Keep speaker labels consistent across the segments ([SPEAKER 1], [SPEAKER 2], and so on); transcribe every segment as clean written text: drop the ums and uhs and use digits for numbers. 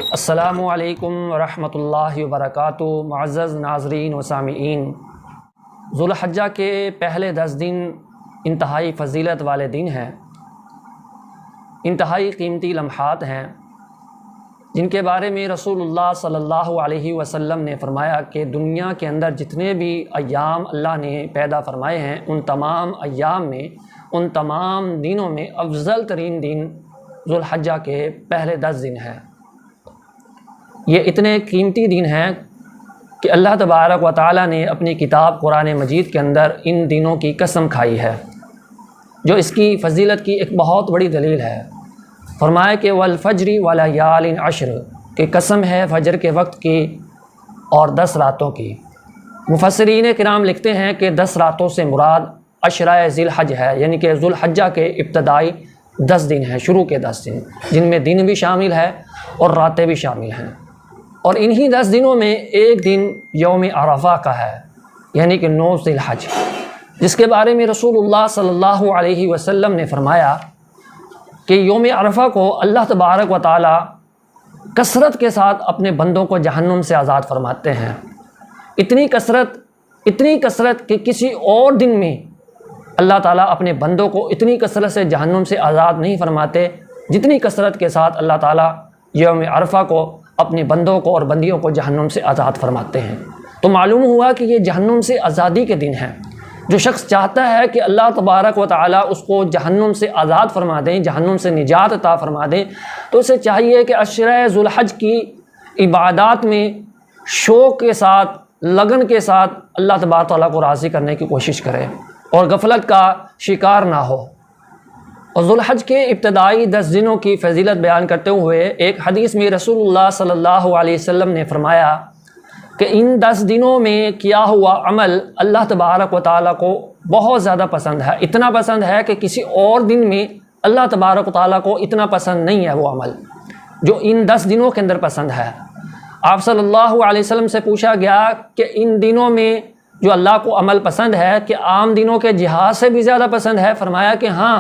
[SPEAKER 1] السلام علیکم ورحمۃ اللہ وبرکاتہ۔ معزز ناظرین و سامعین، ذوالحجہ کے پہلے 10 دن انتہائی فضیلت والے دن ہیں، انتہائی قیمتی لمحات ہیں، جن کے بارے میں رسول اللہ صلی اللہ علیہ وسلم نے فرمایا کہ دنیا کے اندر جتنے بھی ایام اللہ نے پیدا فرمائے ہیں، ان تمام ایام میں، ان تمام دنوں میں افضل ترین دن ذوالحجہ کے پہلے 10 دن ہیں۔ یہ اتنے قیمتی دن ہیں کہ اللہ تبارک و تعالیٰ نے اپنی کتاب قرآن مجید کے اندر ان دنوں کی قسم کھائی ہے، جو اس کی فضیلت کی ایک بہت بڑی دلیل ہے۔ فرمایا کہ والفجر ولیال عشر، کہ قسم ہے فجر کے وقت کی اور 10 راتوں کی۔ مفسرین کرام لکھتے ہیں کہ 10 راتوں سے مراد عشرہ ذی الحج ہے، یعنی کہ ذوالحجہ کے ابتدائی 10 دن ہیں، شروع کے 10 دن، جن میں دن بھی شامل ہے اور راتیں بھی شامل ہیں۔ اور انہی 10 دنوں میں ایک دن یوم عرفہ کا ہے، یعنی کہ 9 ذی الحج، جس کے بارے میں رسول اللہ صلی اللہ علیہ وسلم نے فرمایا کہ یوم عرفہ کو اللہ تبارک و تعالی کثرت کے ساتھ اپنے بندوں کو جہنم سے آزاد فرماتے ہیں۔ اتنی کثرت کہ کسی اور دن میں اللہ تعالیٰ اپنے بندوں کو اتنی کثرت سے جہنم سے آزاد نہیں فرماتے جتنی کثرت کے ساتھ اللہ تعالیٰ یوم عرفہ کو اپنے بندوں کو اور بندیوں کو جہنم سے آزاد فرماتے ہیں۔ تو معلوم ہوا کہ یہ جہنم سے آزادی کے دن ہیں۔ جو شخص چاہتا ہے کہ اللہ تبارک و تعالیٰ اس کو جہنم سے آزاد فرما دیں، جہنم سے نجات عطا فرما دیں، تو اسے چاہیے کہ عشرہ ذوالحج کی عبادات میں شوق کے ساتھ، لگن کے ساتھ اللہ تبارک و تعالیٰ کو راضی کرنے کی کوشش کرے اور غفلت کا شکار نہ ہو۔ اور ذوالحج کے ابتدائی 10 دنوں کی فضیلت بیان کرتے ہوئے ایک حدیث میں رسول اللہ صلی اللہ علیہ وسلم نے فرمایا کہ ان 10 دنوں میں کیا ہوا عمل اللہ تبارک و تعالیٰ کو بہت زیادہ پسند ہے، اتنا پسند ہے کہ کسی اور دن میں اللہ تبارک و تعالیٰ کو اتنا پسند نہیں ہے وہ عمل جو ان 10 دنوں کے اندر پسند ہے۔ آپ صلی اللہ علیہ وسلم سے پوچھا گیا کہ ان دنوں میں جو اللہ کو عمل پسند ہے کہ عام دنوں کے جہاد سے بھی زیادہ پسند ہے؟ فرمایا کہ ہاں،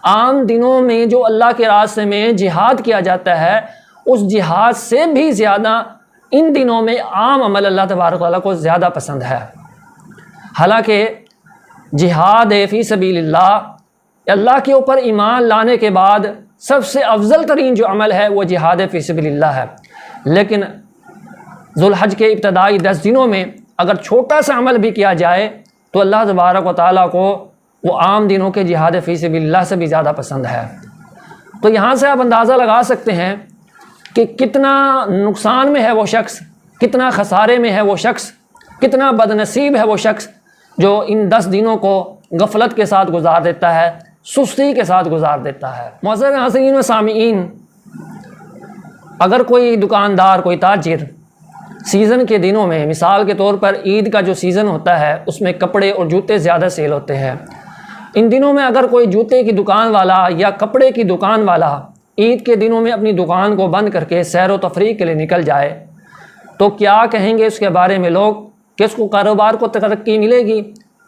[SPEAKER 1] عام دنوں میں جو اللہ کے راستے میں جہاد کیا جاتا ہے، اس جہاد سے بھی زیادہ ان دنوں میں عام عمل اللہ تبارک و تعالیٰ کو زیادہ پسند ہے۔ حالانکہ جہاد فی سبیل اللہ کے اوپر ایمان لانے کے بعد سب سے افضل ترین جو عمل ہے وہ جہاد فی سبیل اللہ ہے، لیکن ذوالحج کے ابتدائی 10 دنوں میں اگر چھوٹا سا عمل بھی کیا جائے تو اللہ تبارک و تعالیٰ کو وہ عام دنوں کے جہاد فی سبیل اللہ سے بھی زیادہ پسند ہے۔ تو یہاں سے آپ اندازہ لگا سکتے ہیں کہ کتنا نقصان میں ہے وہ شخص، کتنا خسارے میں ہے وہ شخص، کتنا بد نصیب ہے وہ شخص جو ان 10 دنوں کو غفلت کے ساتھ گزار دیتا ہے، سستی کے ساتھ گزار دیتا ہے۔ معزز ناظرین و سامعین، اگر کوئی دکاندار، کوئی تاجر سیزن کے دنوں میں، مثال کے طور پر عید کا جو سیزن ہوتا ہے اس میں کپڑے اور جوتے زیادہ سیل ہوتے ہیں، ان دنوں میں اگر کوئی جوتے کی دکان والا یا کپڑے کی دکان والا عید کے دنوں میں اپنی دکان کو بند کر کے سیر و تفریح کے لیے نکل جائے تو کیا کہیں گے اس کے بارے میں لوگ کہ اس کو کاروبار کو ترقی ملے گی؟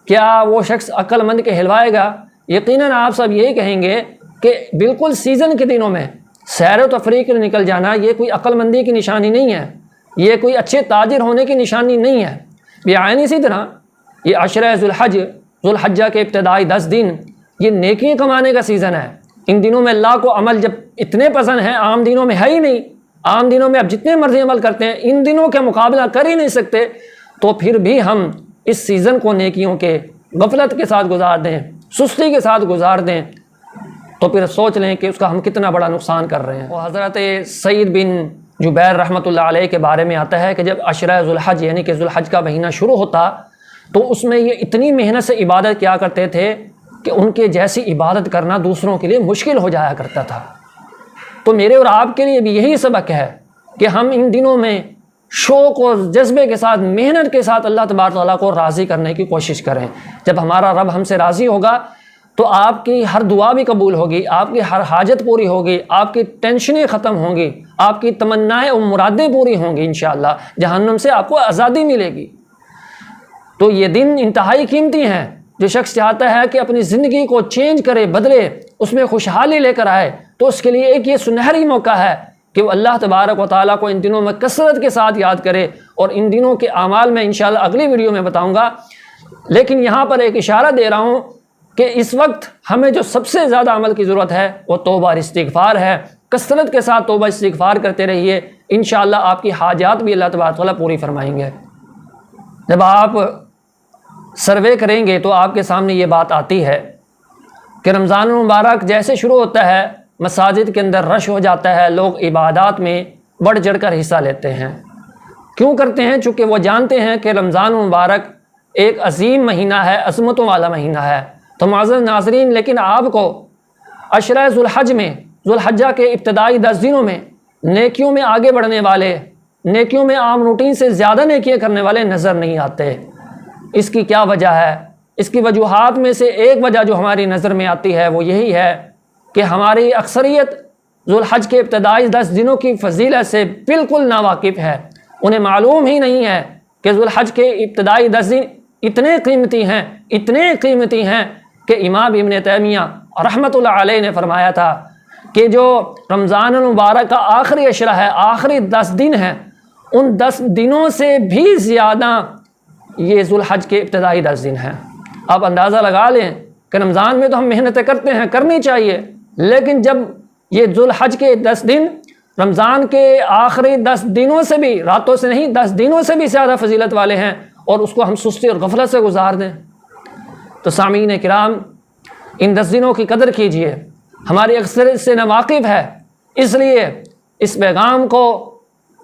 [SPEAKER 1] کیا وہ شخص عقل مند کہلوائے گا؟ یقیناً آپ سب یہی کہیں گے کہ بالکل سیزن کے دنوں میں سیر و تفریح کے لیے نکل جانا یہ کوئی عقل مندی کی نشانی نہیں ہے، یہ کوئی اچھے تاجر ہونے کی نشانی نہیں ہے۔ بیان اسی طرح یہ عشرہ ذوالحجہ کے ابتدائی 10 دن یہ نیکی کمانے کا سیزن ہے۔ ان دنوں میں اللہ کو عمل جب اتنے پسند ہیں، عام دنوں میں ہے ہی نہیں، عام دنوں میں آپ جتنے مرضی عمل کرتے ہیں ان دنوں کا مقابلہ کر ہی نہیں سکتے، تو پھر بھی ہم اس سیزن کو نیکیوں کے غفلت کے ساتھ گزار دیں، سستی کے ساتھ گزار دیں، تو پھر سوچ لیں کہ اس کا ہم کتنا بڑا نقصان کر رہے ہیں۔ وہ حضرت سعید بن جبیر رحمۃ اللہ علیہ کے بارے میں آتا ہے کہ جب عشرہ ذوالحج یعنی کہ ذوالحج کا مہینہ شروع ہوتا تو اس میں یہ اتنی محنت سے عبادت کیا کرتے تھے کہ ان کے جیسی عبادت کرنا دوسروں کے لیے مشکل ہو جایا کرتا تھا۔ تو میرے اور آپ کے لیے بھی یہی سبق ہے کہ ہم ان دنوں میں شوق اور جذبے کے ساتھ، محنت کے ساتھ اللہ تبارک و تعالیٰ کو راضی کرنے کی کوشش کریں۔ جب ہمارا رب ہم سے راضی ہوگا تو آپ کی ہر دعا بھی قبول ہوگی، آپ کی ہر حاجت پوری ہوگی، آپ کی ٹینشنیں ختم ہوں گی، آپ کی تمنائیں اور مرادیں پوری ہوں گی، انشاءاللہ جہنم سے آپ کو آزادی ملے گی۔ تو یہ دن انتہائی قیمتی ہیں۔ جو شخص چاہتا ہے کہ اپنی زندگی کو چینج کرے، بدلے، اس میں خوشحالی لے کر آئے، تو اس کے لیے ایک یہ سنہری موقع ہے کہ وہ اللہ تبارک و تعالیٰ کو ان دنوں میں کثرت کے ساتھ یاد کرے، اور ان دنوں کے اعمال میں انشاءاللہ اگلی ویڈیو میں بتاؤں گا۔ لیکن یہاں پر ایک اشارہ دے رہا ہوں کہ اس وقت ہمیں جو سب سے زیادہ عمل کی ضرورت ہے وہ توبہ اور استغفار ہے۔ کثرت کے ساتھ توبہ استغفار کرتے رہیے، انشاءاللہ آپ کی حاجات بھی اللہ تبارک و تعالیٰ پوری فرمائیں گے۔ جب آپ سروے کریں گے تو آپ کے سامنے یہ بات آتی ہے کہ رمضان المبارک جیسے شروع ہوتا ہے مساجد کے اندر رش ہو جاتا ہے، لوگ عبادات میں بڑھ چڑھ کر حصہ لیتے ہیں۔ کیوں کرتے ہیں؟ چونکہ وہ جانتے ہیں کہ رمضان المبارک ایک عظیم مہینہ ہے، عظمتوں والا مہینہ ہے۔ تو معزز ناظرین، لیکن آپ کو عشرہ ذوالحج میں، ذوالحجہ کے ابتدائی 10 دنوں میں نیکیوں میں آگے بڑھنے والے، نیکیوں میں عام روٹین سے زیادہ نیکیاں کرنے والے نظر نہیں آتے۔ اس کی کیا وجہ ہے؟ اس کی وجوہات میں سے ایک وجہ جو ہماری نظر میں آتی ہے وہ یہی ہے کہ ہماری اکثریت ذوالحج کے ابتدائی 10 دنوں کی فضیلت سے بالکل ناواقف ہے۔ انہیں معلوم ہی نہیں ہے کہ ذوالحج کے ابتدائی 10 دن اتنے قیمتی ہیں کہ امام ابن تیمیہ رحمۃ اللہ علیہ نے فرمایا تھا کہ جو رمضان المبارک کا آخری عشرہ ہے، آخری 10 دن ہیں، ان 10 دنوں سے بھی زیادہ یہ ذوالحج کے ابتدائی 10 دن ہیں۔ آپ اندازہ لگا لیں کہ رمضان میں تو ہم محنتیں کرتے ہیں، کرنی چاہیے، لیکن جب یہ ذوالحج کے 10 دن رمضان کے آخری 10 دنوں سے بھی، راتوں سے نہیں 10 دنوں سے بھی زیادہ فضیلت والے ہیں، اور اس کو ہم سستی اور غفلت سے گزار دیں، تو سامعین کرام ان 10 دنوں کی قدر کیجئے۔ ہماری اکثریت سے ناواقف ہے، اس لیے اس پیغام کو،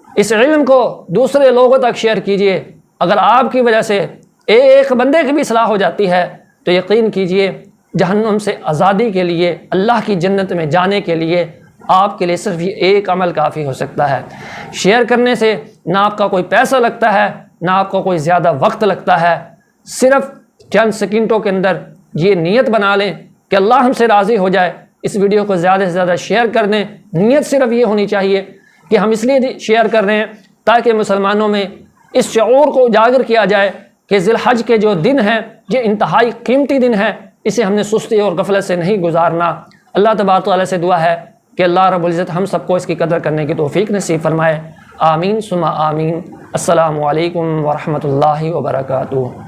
[SPEAKER 1] اس علم کو دوسرے لوگوں تک شیئر کیجئے۔ اگر آپ کی وجہ سے ایک بندے کی بھی اصلاح ہو جاتی ہے تو یقین کیجئے جہنم سے آزادی کے لیے، اللہ کی جنت میں جانے کے لیے آپ کے لیے صرف یہ ایک عمل کافی ہو سکتا ہے۔ شیئر کرنے سے نہ آپ کا کوئی پیسہ لگتا ہے، نہ آپ کو کوئی زیادہ وقت لگتا ہے، صرف چند سیکنڈوں کے اندر یہ نیت بنا لیں کہ اللہ ہم سے راضی ہو جائے، اس ویڈیو کو زیادہ سے زیادہ شیئر کر دیں۔ نیت صرف یہ ہونی چاہیے کہ ہم اس لیے شیئر کر رہے ہیں تاکہ مسلمانوں میں اس شعور کو اجاگر کیا جائے کہ ذی الحج کے جو دن ہیں یہ انتہائی قیمتی دن ہے، اسے ہم نے سستی اور غفلت سے نہیں گزارنا۔ اللہ تبارک و تعالیٰ سے دعا ہے کہ اللہ رب العزت ہم سب کو اس کی قدر کرنے کی توفیق نصیب فرمائے۔ آمین ثم آمین۔ السلام علیکم ورحمۃ اللہ وبرکاتہ۔